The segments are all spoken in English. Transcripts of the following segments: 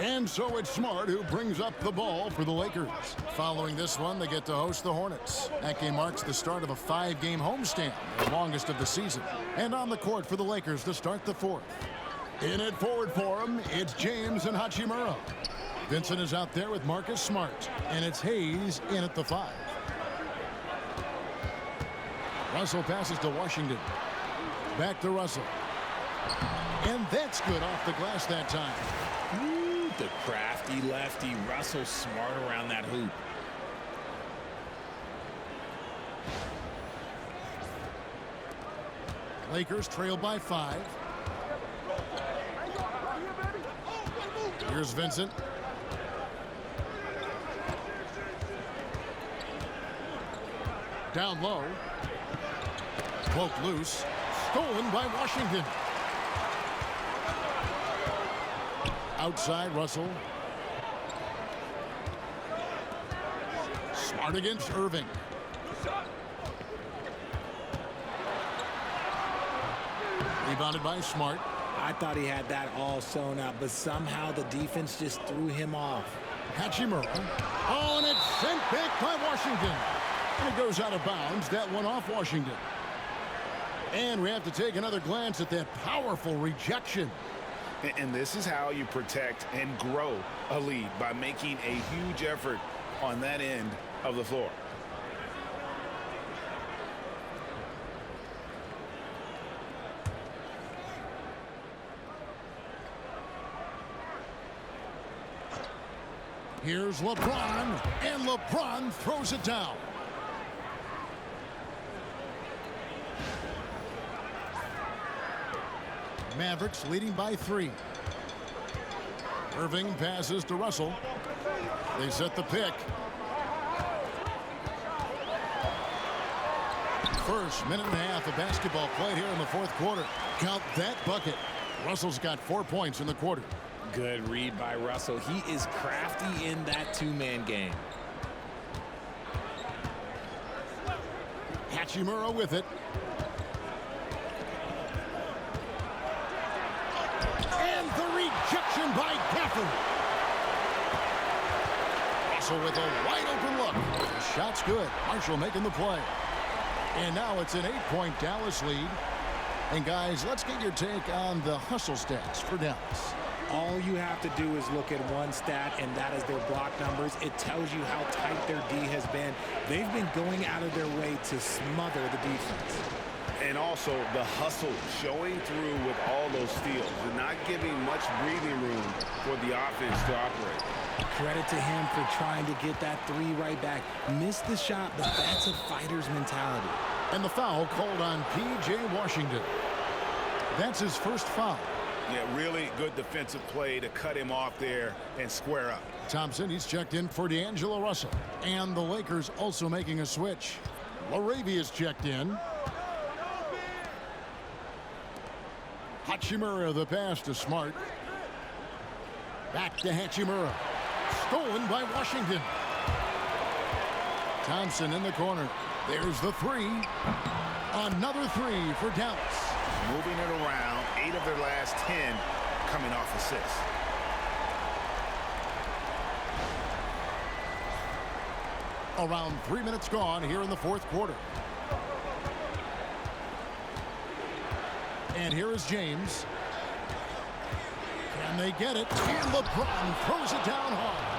And so it's Smart who brings up the ball for the Lakers. Following this one, they get to host the Hornets. That game marks the start of a 5-game homestand, the longest of the season. And on the court for the Lakers to start the fourth. In it forward for him, it's James and Hachimura. Vincent is out there with Marcus Smart. And it's Hayes in at the 5. Russell passes to Washington. Back to Russell. And that's good off the glass that time. Ooh, the crafty lefty. Russell Smart around that hoop. Lakers trail by 5. Here's Vincent. Down low. Poked loose. Stolen by Washington. Outside Russell. Smart against Irving. Rebounded by Smart. I thought he had that all sewn up, but somehow the defense just threw him off. Hachimura. Oh, and it's sent back by Washington. And it goes out of bounds. That one off Washington. And we have to take another glance at that powerful rejection. And this is how you protect and grow a lead, by making a huge effort on that end of the floor. Here's LeBron, and LeBron throws it down. Mavericks leading by 3. Irving passes to Russell. They set the pick. First minute and a half of basketball played here in the fourth quarter. Count that bucket. Russell's got 4 points in the quarter. Good read by Russell. He is crafty in that two-man game. Hachimura with it. And the rejection by Gafford. Russell with a wide open look. The shot's good. Marshall making the play. And now it's an 8-point Dallas lead. And guys, let's get your take on the hustle stats for Dallas. All you have to do is look at one stat, and that is their block numbers. It tells you how tight their D has been. They've been going out of their way to smother the defense. And also the hustle showing through with all those steals and not giving much breathing room for the offense to operate. Credit to him for trying to get that 3 right back. Missed the shot, but that's a fighter's mentality. And the foul called on P.J. Washington. That's his first foul. Yeah, really good defensive play to cut him off there and square up. Thompson, he's checked in for D'Angelo Russell. And the Lakers also making a switch. Laravia's checked in. Hachimura, the pass to Smart. Back to Hachimura. Stolen by Washington. Thompson in the corner. There's the 3. Another 3 for Dallas. Moving it around, 8 of their last 10 coming off assists. Around 3 minutes gone here in the fourth quarter. And here is James. Can they get it? And LeBron throws it down hard.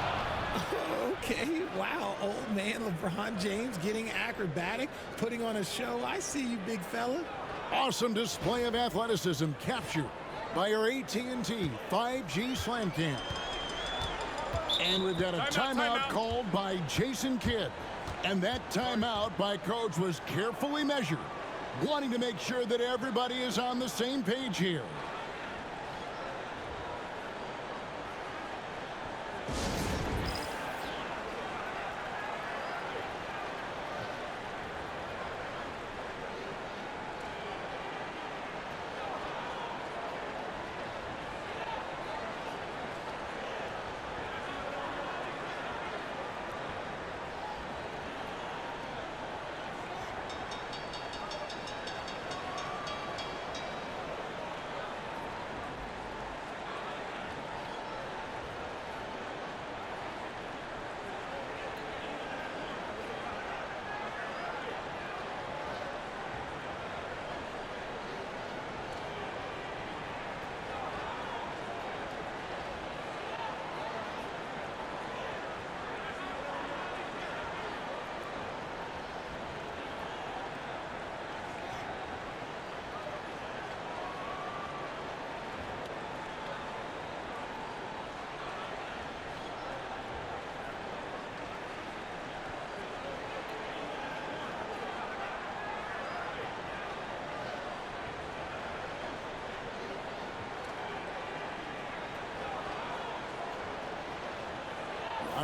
Okay, wow, old man LeBron James getting acrobatic, putting on a show. I see you, big fella. Awesome display of athleticism captured by our AT&T 5G Slam Cam. And we've got a timeout called by Jason Kidd. And that timeout by Coach was carefully measured, wanting to make sure that everybody is on the same page here.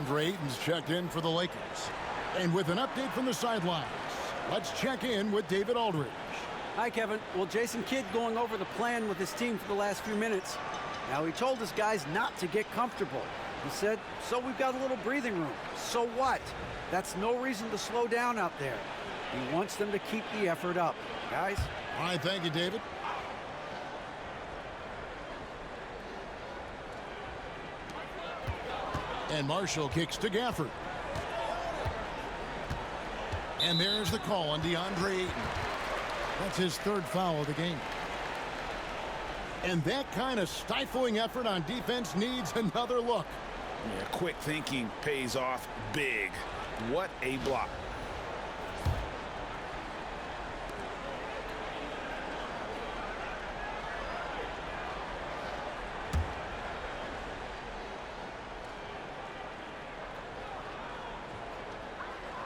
DeAndre Ayton's checked in for the Lakers. And with an update from the sidelines, let's check in with David Aldridge. Hi, Kevin. Well, Jason Kidd going over the plan with his team for the last few minutes. Now, he told his guys not to get comfortable. He said, so we've got a little breathing room. So what? That's no reason to slow down out there. He wants them to keep the effort up. Guys? All right, thank you, David. And Marshall kicks to Gafford. And there's the call on DeAndre Ayton. That's his third foul of the game. And that kind of stifling effort on defense needs another look. Yeah, quick thinking pays off big. What a block.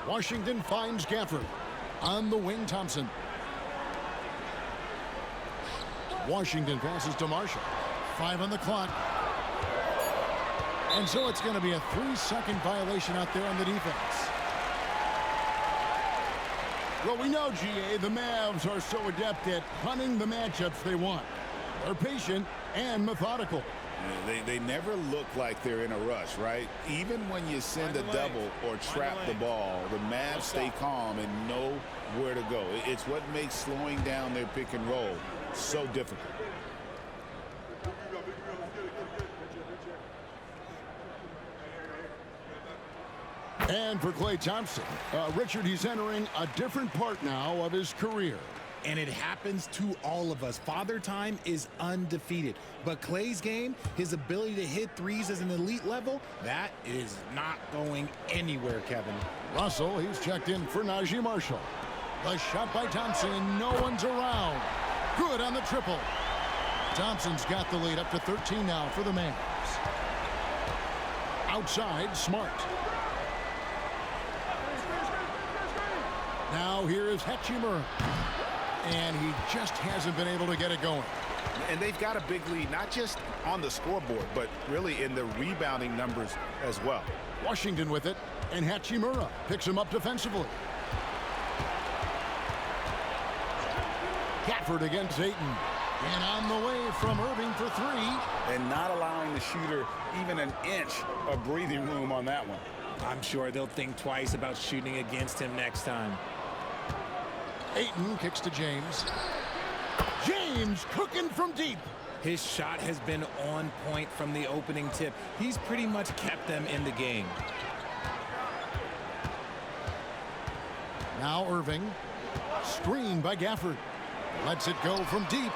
Washington finds Gafford. On the wing, Thompson. Washington passes to Marshall. 5 on the clock. And so it's going to be a 3-second violation out there on the defense. Well, we know, GA, the Mavs are so adept at hunting the matchups they want. They're patient and methodical. They never look like they're in a rush, right? Even when you send a double or trap the ball, the Mavs stay calm and know where to go. It's what makes slowing down their pick and roll so difficult. And for Klay Thompson, Richard, he's entering a different part now of his career. And it happens to all of us. Father Time is undefeated. But Klay's game, his ability to hit threes as an elite level, that is not going anywhere, Kevin. Russell, he's checked in for Najee Marshall. The shot by Thompson, and no one's around. Good on the triple. Thompson's got the lead up to 13 now for the Mavs. Outside, Smart. Now here is Hachimura. And he just hasn't been able to get it going. And they've got a big lead, not just on the scoreboard, but really in the rebounding numbers as well. Washington with it, and Hachimura picks him up defensively. Gafford against Ayton. And on the way from Irving for 3. And not allowing the shooter even an inch of breathing room on that one. I'm sure they'll think twice about shooting against him next time. Ayton kicks to James. James cooking from deep. His shot has been on point from the opening tip. He's pretty much kept them in the game. Now Irving. Screen by Gafford. Lets it go from deep.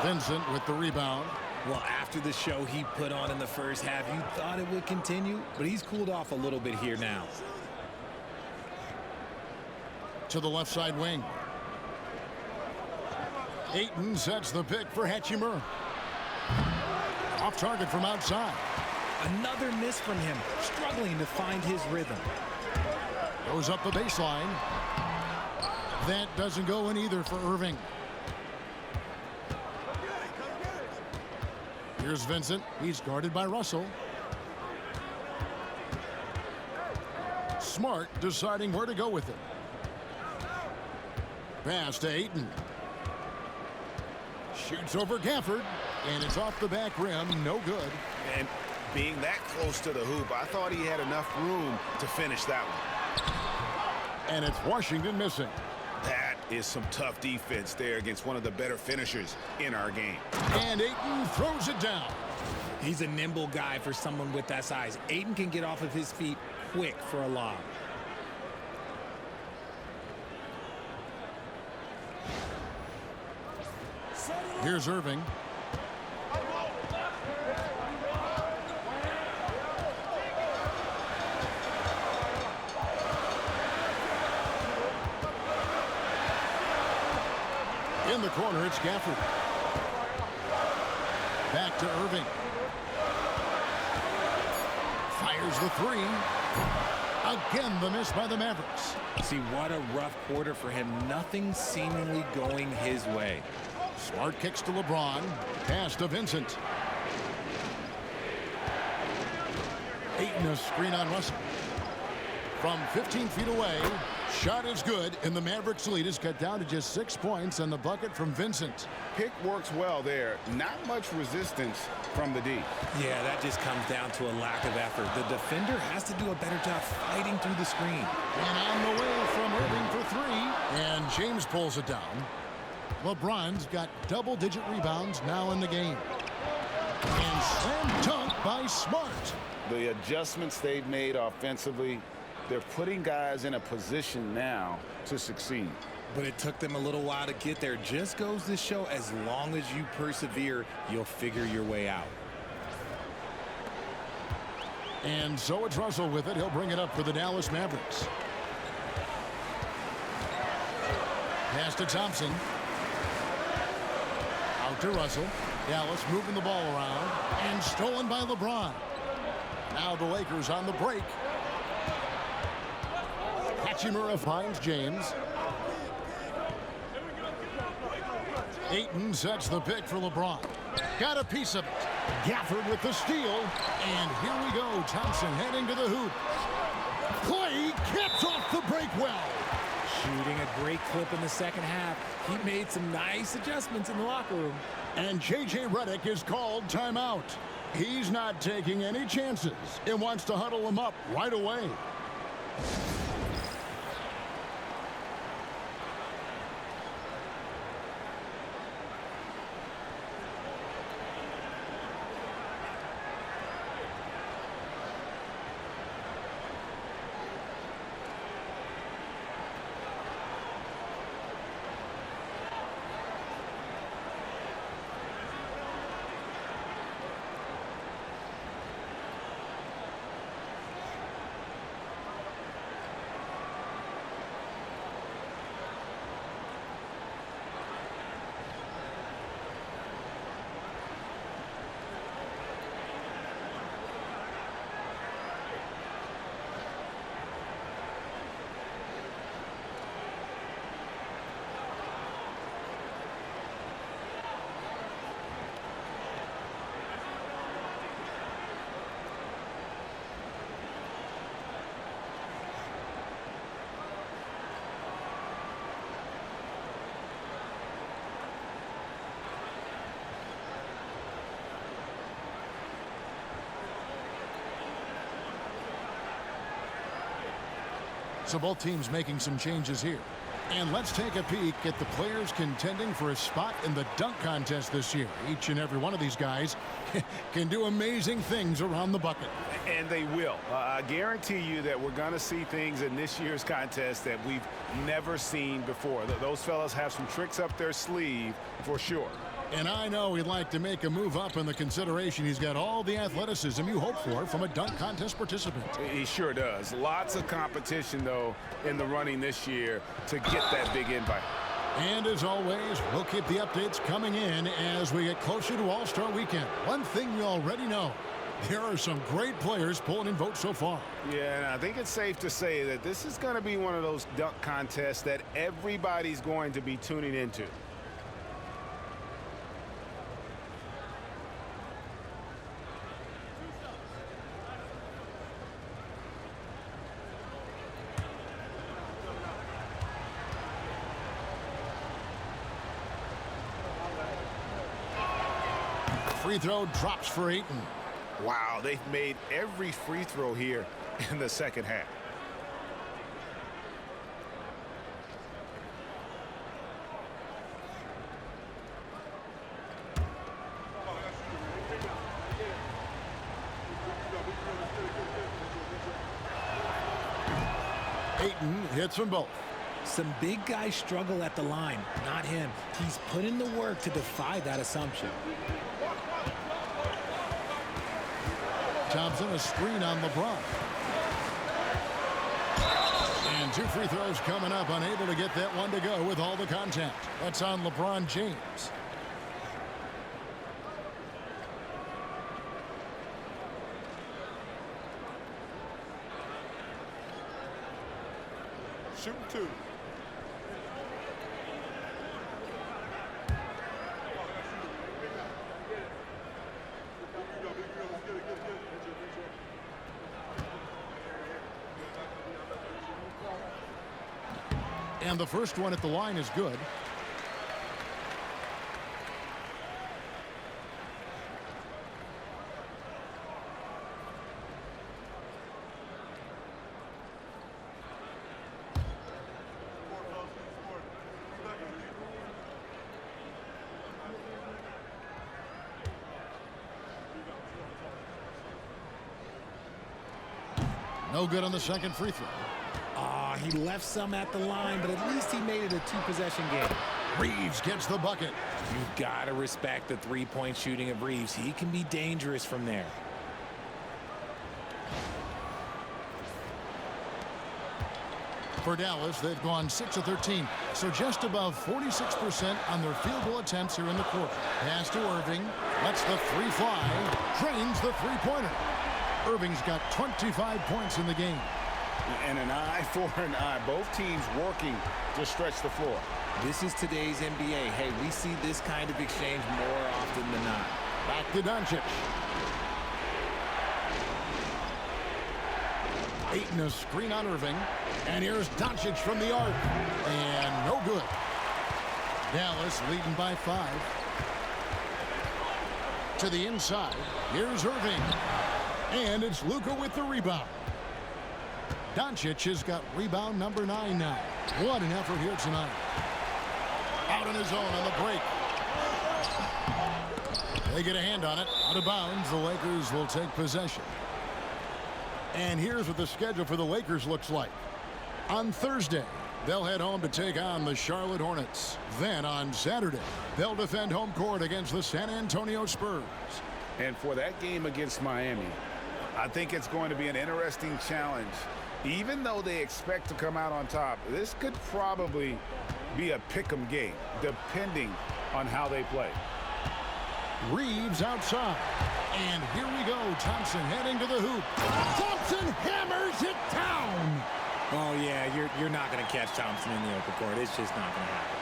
Vincent with the rebound. Well, after the show he put on in the first half, you thought it would continue, but he's cooled off a little bit here now. To the left side wing. Ayton sets the pick for Hachimura. Off target from outside. Another miss from him, struggling to find his rhythm. Goes up the baseline. That doesn't go in either for Irving. Here's Vincent. He's guarded by Russell. Smart deciding where to go with it. Pass to Ayton. Shoots over Gafford, and it's off the back rim. No good. And being that close to the hoop, I thought he had enough room to finish that one. And it's Washington missing. That is some tough defense there against one of the better finishers in our game. And Ayton throws it down. He's a nimble guy for someone with that size. Ayton can get off of his feet quick for a lob. Here's Irving. In the corner, it's Gafford. Back to Irving. Fires the 3. Again, the miss by the Mavericks. See, what a rough quarter for him. Nothing seemingly going his way. Smart kicks to LeBron. Pass to Vincent. Ayton a screen on Russell. From 15 feet away, shot is good, and the Mavericks lead is cut down to just 6 points on the bucket from Vincent. Pick works well there. Not much resistance from the D. Yeah, that just comes down to a lack of effort. The defender has to do a better job fighting through the screen. And on the way from Irving for 3, and James pulls it down. LeBron's got double-digit rebounds now in the game. And slam dunk by Smart. The adjustments they've made offensively, they're putting guys in a position now to succeed. But it took them a little while to get there. Just goes to show, as long as you persevere, you'll figure your way out. And so it's Russell with it. He'll bring it up for the Dallas Mavericks. Pass to Thompson. Out to Russell. Dallas moving the ball around. And stolen by LeBron. Now the Lakers on the break. Hachimura finds James. Ayton sets the pick for LeBron. Got a piece of it. Gafford with the steal. And here we go. Thompson heading to the hoop. Clay gets off the break well. Shooting a great clip in the second half. He made some nice adjustments in the locker room. And J.J. Redick is called timeout. He's not taking any chances and wants to huddle him up right away. So both teams making some changes here. And let's take a peek at the players contending for a spot in the dunk contest this year. Each and every one of these guys can do amazing things around the bucket. And they will. I guarantee you that we're going to see things in this year's contest that we've never seen before. Those fellas have some tricks up their sleeve for sure. And I know he'd like to make a move up in the consideration. He's got all the athleticism you hope for from a dunk contest participant. He sure does. Lots of competition, though, in the running this year to get that big invite. And as always, we'll keep the updates coming in as we get closer to All-Star Weekend. One thing you already know, there are some great players pulling in votes so far. Yeah, and I think it's safe to say that this is going to be one of those dunk contests that everybody's going to be tuning into. Free throw drops for Ayton. Wow, they've made every free throw here in the second half. Ayton hits them both. Some big guys struggle at the line, not him. He's put in the work to defy that assumption. Thompson a screen on LeBron. And two free throws coming up, unable to get that one to go with all the contact. That's on LeBron James. Shoot two. And the first one at the line is good. No good on the second free throw. He left some at the line, but at least he made it a two-possession game. Reeves gets the bucket. You've got to respect the three-point shooting of Reeves. He can be dangerous from there. For Dallas, they've gone 6 of 13, so just above 46% on their field goal attempts here in the quarter. Pass to Irving, lets the three fly, drains the three-pointer. Irving's got 25 points in the game. And an eye for an eye. Both teams working to stretch the floor. This is today's NBA. Hey, we see this kind of exchange more often than not. Back to Doncic. Ayton a screen on Irving. And here's Doncic from the arc. And no good. Dallas leading by 5. To the inside. Here's Irving. And it's Luka with the rebound. Doncic has got rebound number 9 now. What an effort here tonight. Out on his own on the break. They get a hand on it. Out of bounds. The Lakers will take possession. And here's what the schedule for the Lakers looks like. On Thursday, they'll head home to take on the Charlotte Hornets. Then on Saturday, they'll defend home court against the San Antonio Spurs. And for that game against Miami, I think it's going to be an interesting challenge. Even though they expect to come out on top, this could probably be a pick'em game, depending on how they play. Reeves outside. And here we go. Thompson heading to the hoop. Thompson hammers it down. Oh, yeah, you're not going to catch Thompson in the open court. It's just not going to happen.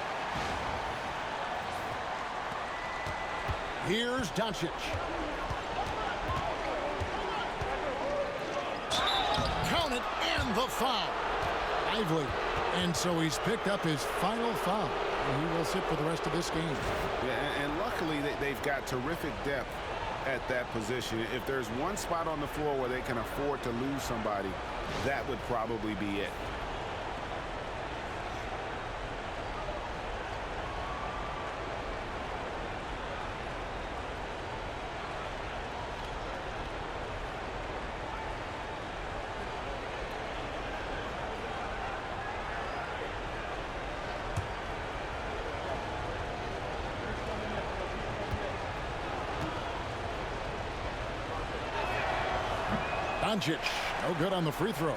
Here's Doncic. Count it, and the foul. Lively. And so he's picked up his final foul. And he will sit for the rest of this game. Yeah, and luckily they've got terrific depth at that position. If there's one spot on the floor where they can afford to lose somebody, that would probably be it. Doncic, no good on the free throw.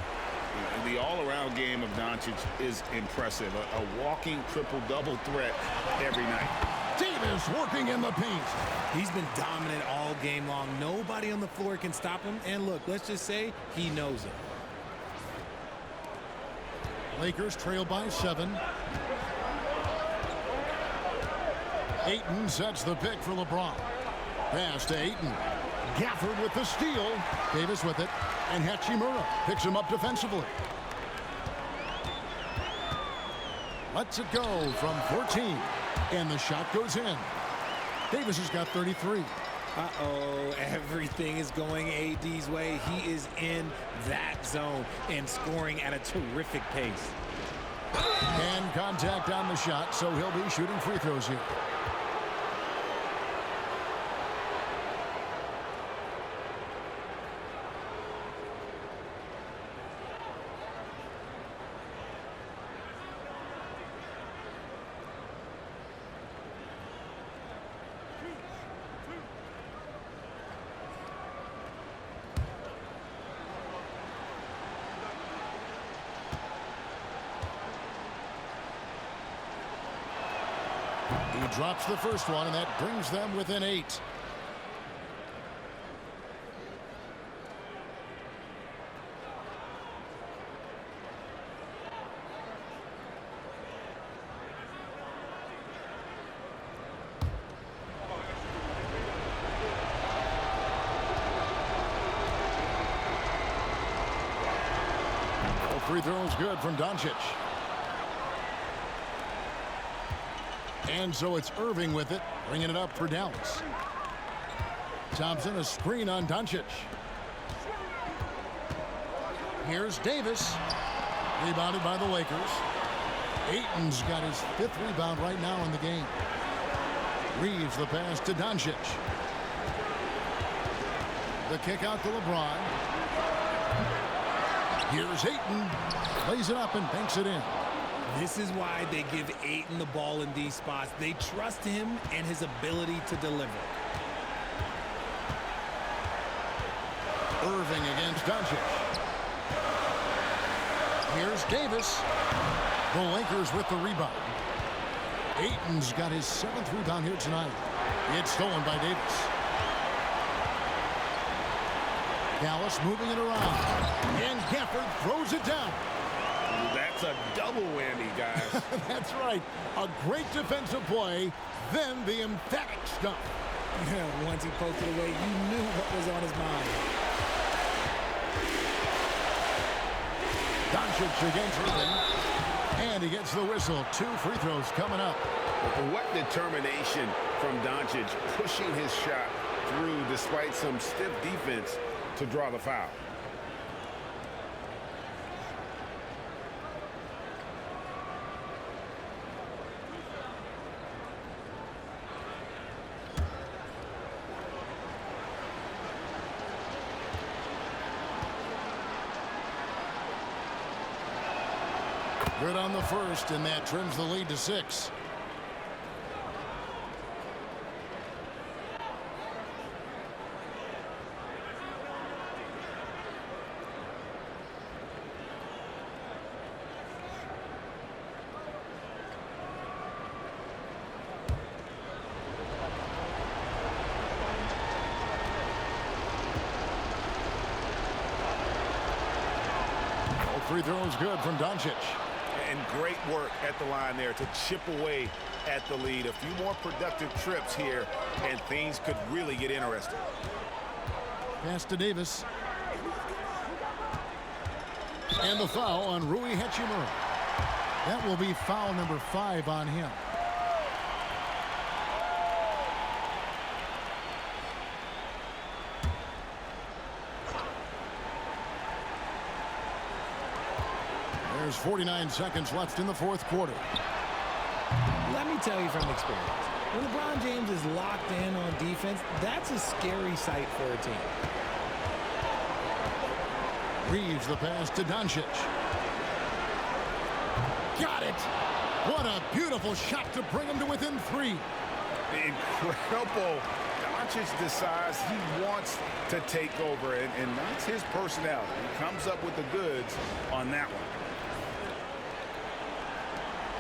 The all-around game of Doncic is impressive. A walking triple-double threat every night. Davis working in the paint. He's been dominant all game long. Nobody on the floor can stop him. And look, let's just say he knows it. Lakers trail by 7. Ayton sets the pick for LeBron. Pass to Ayton. Gafford with the steal. Davis with it. And Hachimura picks him up defensively. Lets it go from 14. And the shot goes in. Davis has got 33. Uh-oh, everything is going AD's way. He is in that zone and scoring at a terrific pace. And contact on the shot, so he'll be shooting free throws here. He drops the first one, and that brings them within 8. Free throw is good from Doncic. And so it's Irving with it, bringing it up for Dallas. Thompson, a screen on Doncic. Here's Davis. Rebounded by the Lakers. Ayton's got his 5th rebound right now in the game. Reeves the pass to Doncic. The kick out to LeBron. Here's Ayton. Lays it up and banks it in. This is why they give Ayton the ball in these spots. They trust him and his ability to deliver. Irving against Doncic. Here's Davis. The Lakers with the rebound. Ayton's got his 7th rebound here tonight. It's stolen by Davis. Dallas moving it around. And Gafford throws it down. That's a double whammy, guys. That's right. A great defensive play, then the emphatic stuff. Once he poked it away, you knew what was on his mind. Doncic against Irving. And he gets the whistle. 2 free throws coming up. What determination from Doncic, pushing his shot through despite some stiff defense to draw the foul. Good on the first, and that trims the lead to 6. Free throw is good from Doncic. And great work at the line there to chip away at the lead. A few more productive trips here, and things could really get interesting. Pass to Davis. And the foul on Rui Hachimura. That will be foul number 5 on him. There's 49 seconds left in the 4th quarter. Let me tell you from experience, when LeBron James is locked in on defense, that's a scary sight for a team. Reeves the pass to Doncic. Got it. What a beautiful shot to bring him to within 3. Incredible. Doncic decides he wants to take over, and that's his personality. He comes up with the goods on that one.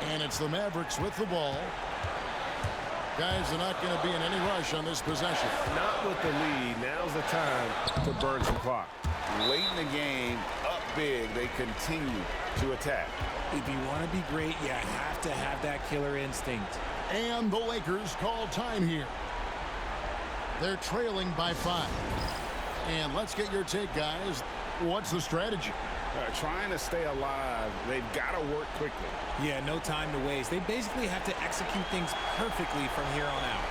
And it's the Mavericks with the ball. Guys, they're not going to be in any rush on this possession. Not with the lead. Now's the time to burn some clock. Late in the game, up big, they continue to attack. If you want to be great, you have to have that killer instinct. And the Lakers call time here. They're trailing by 5. And let's get your take, guys. What's the strategy? Trying to stay alive, they've got to work quickly. Yeah, no time to waste. They basically have to execute things perfectly from here on out.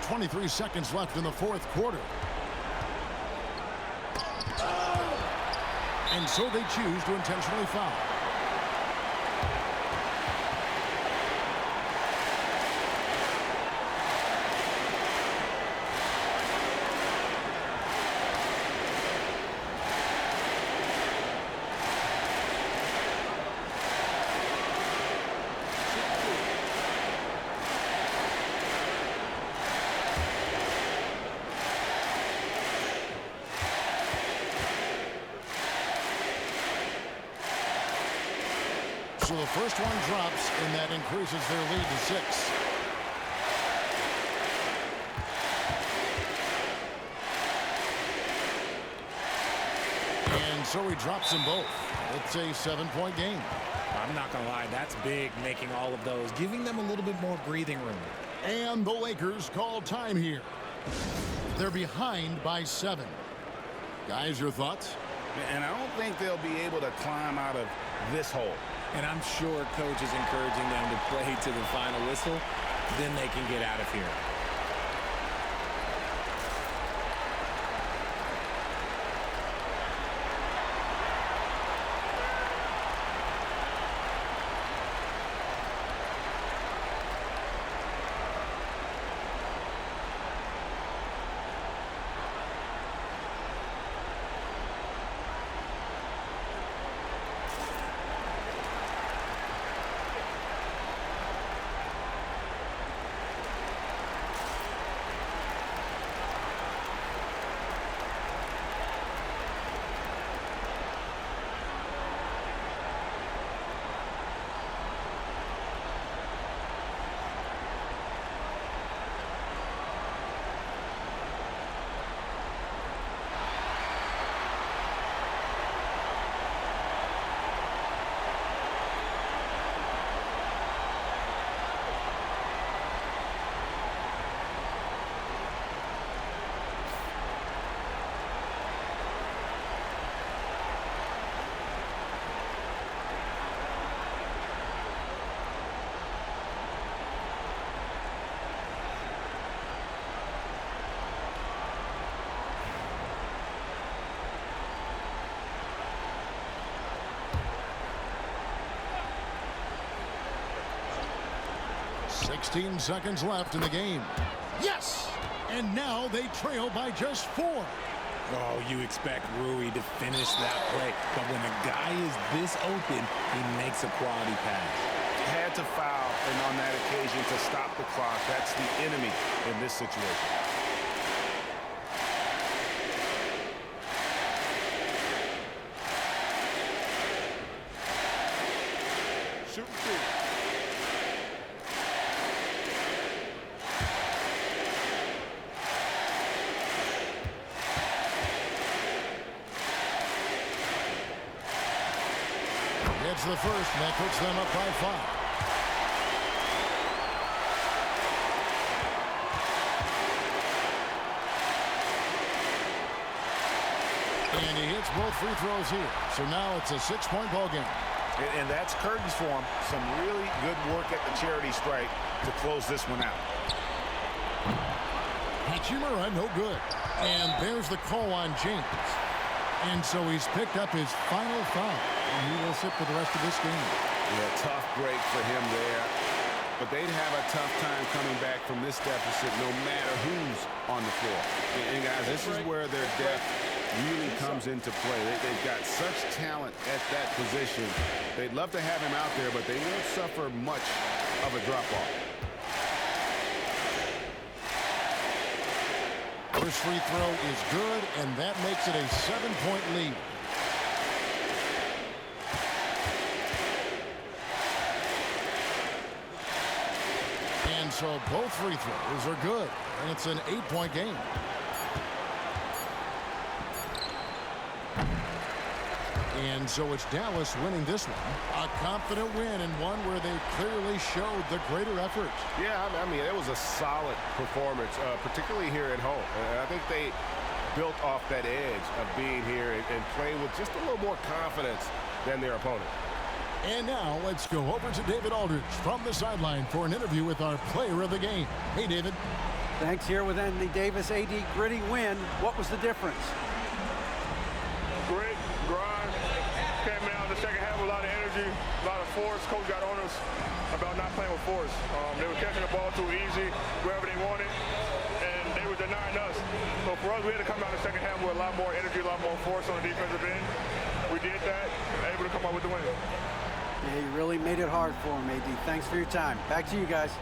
23 seconds left in the fourth quarter. And so they choose to intentionally foul. So the first one drops, and that increases their lead to 6. And so he drops them both. It's a 7-point game. I'm not going to lie, that's big, making all of those, giving them a little bit more breathing room. And the Lakers call time here. They're behind by 7. Guys, your thoughts? And I don't think they'll be able to climb out of this hole. And I'm sure coach is encouraging them to play to the final whistle. Then they can get out of here. Sixteen seconds left in the game. Yes! And now they trail by just 4. Oh, you expect Rui to finish that play. But when a guy is this open, he makes a quality pass. Had to foul, and on that occasion to stop the clock. That's the enemy in this situation. Shoot through. Gets the first, and that puts them up by 5. And he hits both free throws here. So now it's a 6-point ball game. And that's curtains for him. Some really good work at the charity stripe to close this one out. Hachimura, no good. And there's the call on James. And so he's picked up his final foul. And he will sit for the rest of this game. Yeah, tough break for him there. But they'd have a tough time coming back from this deficit no matter who's on the floor. And guys, this is where their depth really comes into play. They've got such talent at that position. They'd love to have him out there, but they won't suffer much of a drop-off. First free throw is good, and that makes it a 7-point lead. And so both free throws are good, and it's an 8-point game. And so it's Dallas winning this one. A confident win, and one where they clearly showed the greater effort. Yeah, I mean, it was a solid performance, particularly here at home. I think they built off that edge of being here and playing with just a little more confidence than their opponent. And now let's go over to David Aldridge from the sideline for an interview with our player of the game. Hey, David. Thanks. Here with Anthony Davis. AD, gritty win. What was the difference? Grit, grind. Came out in the second half with a lot of energy, a lot of force. Coach got on us about not playing with force. They were catching the ball too easy, wherever they wanted, and they were denying us. So for us, we had to come out in the second half with a lot more energy, a lot more force on the defensive end. We did that, able to come out with the win. Yeah, you really made it hard for him, AD. Thanks for your time. Back to you guys.